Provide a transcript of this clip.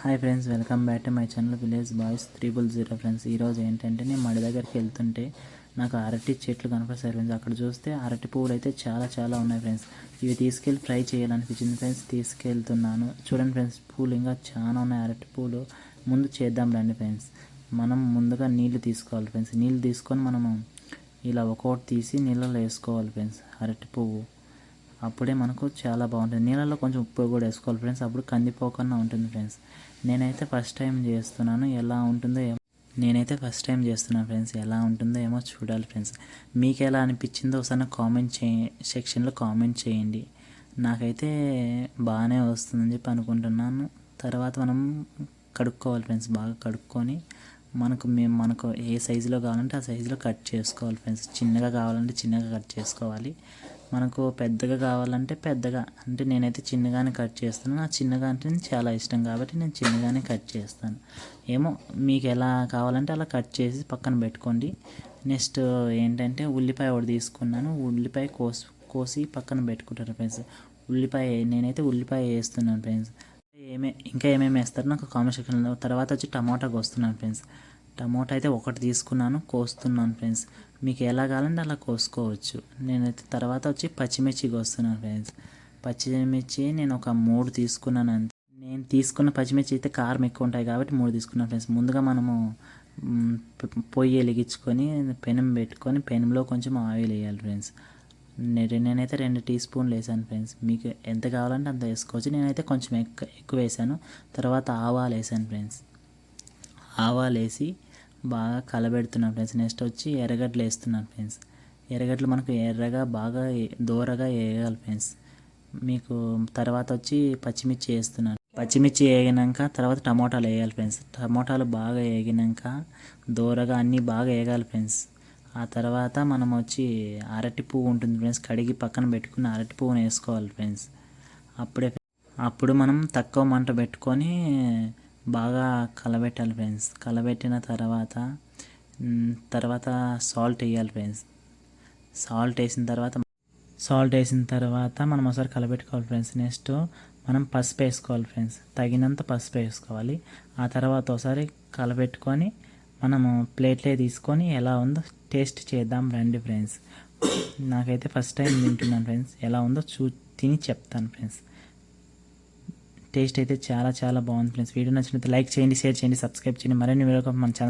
Hi friends, welcome back to my channel village boys 300 friends. ఈరోజు ఏంటంటే నేను మడి దగ్గరికి వెళ్తుంటే నాకు అరటి చెట్లు కనపడతాయి ఫ్రెండ్స్. అక్కడ చూస్తే అరటి పువ్వులు అయితే చాలా ఉన్నాయి ఫ్రెండ్స్. ఇవి తీసుకెళ్ళి ఫ్రై చేయాలనిపించింది ఫ్రెండ్స్. తీసుకెళ్తున్నాను. చూడండి ఫ్రెండ్స్, పూలు ఇంకా చాలా ఉన్నాయి. అరటి పూలు ముందు చేద్దాం రండి ఫ్రెండ్స్. మనం ముందుగా నీళ్లు తీసుకోవాలి ఫ్రెండ్స్. నీళ్ళు తీసుకొని మనము ఇలా ఒక్కొక్కటి తీసి నీళ్ళలో వేసుకోవాలి ఫ్రెండ్స్. అరటి పువ్వు అప్పుడే మనకు చాలా బాగుంటుంది. నీళ్ళలో కొంచెం ఉప్పు కూడా వేసుకోవాలి ఫ్రెండ్స్. అప్పుడు కందిపోకుండా ఉంటుంది ఫ్రెండ్స్. నేనైతే ఫస్ట్ టైం చేస్తున్నాను. ఎలా ఉంటుందో ఫ్రెండ్స్. ఎలా ఉంటుందో ఏమో చూడాలి ఫ్రెండ్స్. మీకు ఎలా అనిపించిందో ఒకసారి కామెంట్ సెక్షన్లో కామెంట్ చేయండి. నాకైతే బాగానే వస్తుందని చెప్పి అనుకుంటున్నాను. తర్వాత మనం కడుక్కోవాలి ఫ్రెండ్స్. బాగా కడుక్కొని మనకు ఏ సైజులో కావాలంటే ఆ సైజులో కట్ చేసుకోవాలి ఫ్రెండ్స్. చిన్నగా కావాలంటే చిన్నగా కట్ చేసుకోవాలి. మనకు పెద్దగా కావాలంటే పెద్దగా, అంటే నేనైతే చిన్నగానే కట్ చేస్తాను. నాకు చిన్నగా అంటే చాలా ఇష్టం కాబట్టి నేను చిన్నగానే కట్ చేస్తాను. ఏమో మీకు ఎలా కావాలంటే అలా కట్ చేసి పక్కన పెట్టుకోండి. నెక్స్ట్ ఏంటంటే ఉల్లిపాయ ఒకటి తీసుకున్నాను. ఉల్లిపాయ కోసి పక్కన పెట్టుకుంటాను ఫ్రెండ్స్. నేనైతే ఉల్లిపాయ వేస్తున్నాను ఫ్రెండ్స్. ఇంకా ఏమేమి వేస్తారో నాకు కామెంట్ సెక్షన్లో. తర్వాత వచ్చి టమాటా కోస్తున్నాను ఫ్రెండ్స్. టమాటా అయితే ఒకటి తీసుకున్నాను, కోస్తున్నాను ఫ్రెండ్స్. మీకు ఎలా కావాలంటే అలా కోసుకోవచ్చు. నేనైతే తర్వాత వచ్చి పచ్చిమిర్చి కోస్తున్నాను ఫ్రెండ్స్. పచ్చిమిర్చి నేను ఒక 3 తీసుకున్నాను అంతే. నేను తీసుకున్న పచ్చిమిర్చి అయితే కారం ఎక్కువ ఉంటాయి కాబట్టి 3 తీసుకున్నాను ఫ్రెండ్స్. ముందుగా మనము పొయ్యి వెలిగించుకొని పెనం పెట్టుకొని పెనంలో కొంచెం ఆయిల్ వేయాలి ఫ్రెండ్స్. నేనైతే 2 టీ స్పూన్లు వేసాను ఫ్రెండ్స్. మీకు ఎంత కావాలంటే అంత వేసుకోవచ్చు. నేనైతే కొంచెం ఎక్కువ వేసాను. తర్వాత ఆవాలు వేసాను ఫ్రెండ్స్. ఆవాలు వేసి బాగా కలబెడుతున్నాను ఫ్రెండ్స్. నెక్స్ట్ వచ్చి ఎర్రగడ్డలు వేస్తున్నాను ఫ్రెండ్స్. ఎర్రగడ్డలు మనకు ఎర్రగా బాగా దూరగా వేయాలి ఫ్రెండ్స్. మీకు తర్వాత వచ్చి పచ్చిమిర్చి వేస్తున్నాను. పచ్చిమిర్చి వేగినాక తర్వాత టమోటాలు వేయాలి ఫ్రెండ్స్. టమోటాలు బాగా వేగినాక దూరగా అన్నీ బాగా వేగాలి ఫ్రెండ్స్. ఆ తర్వాత మనం వచ్చి అరటి పువ్వు ఉంటుంది ఫ్రెండ్స్. కడిగి పక్కన పెట్టుకున్న అరటి పువ్వుని వేసుకోవాలి ఫ్రెండ్స్. అప్పుడు మనం తక్కువ మంట పెట్టుకొని బాగా కలబెట్టాలి ఫ్రెండ్స్. కలబెట్టిన తర్వాత సాల్ట్ వేయాలి ఫ్రెండ్స్. సాల్ట్ వేసిన తర్వాత మనం ఒకసారి కలబెట్టుకోవాలి ఫ్రెండ్స్. నెక్స్ట్ మనం పసుపు వేసుకోవాలి ఫ్రెండ్స్. తగినంత పసుపు వేసుకోవాలి. ఆ తర్వాత ఒకసారి కలబెట్టుకొని మనము ప్లేట్లో తీసుకొని ఎలా ఉందో టేస్ట్ చేద్దాం రండి ఫ్రెండ్స్. నాకైతే ఫస్ట్ టైం తింటున్నాను ఫ్రెండ్స్. ఎలా ఉందో తిని చెప్తాను ఫ్రెండ్స్. టేస్ట్ అయితే చాలా బాగుంది ఫ్రెండ్స్. వీడియో నచ్చినట్లయితే లైక్ చేయండి, షేర్ చేయండి, సబ్స్క్రైబ్ చేయండి. మరిన్ని వీడియో మన ఛానల్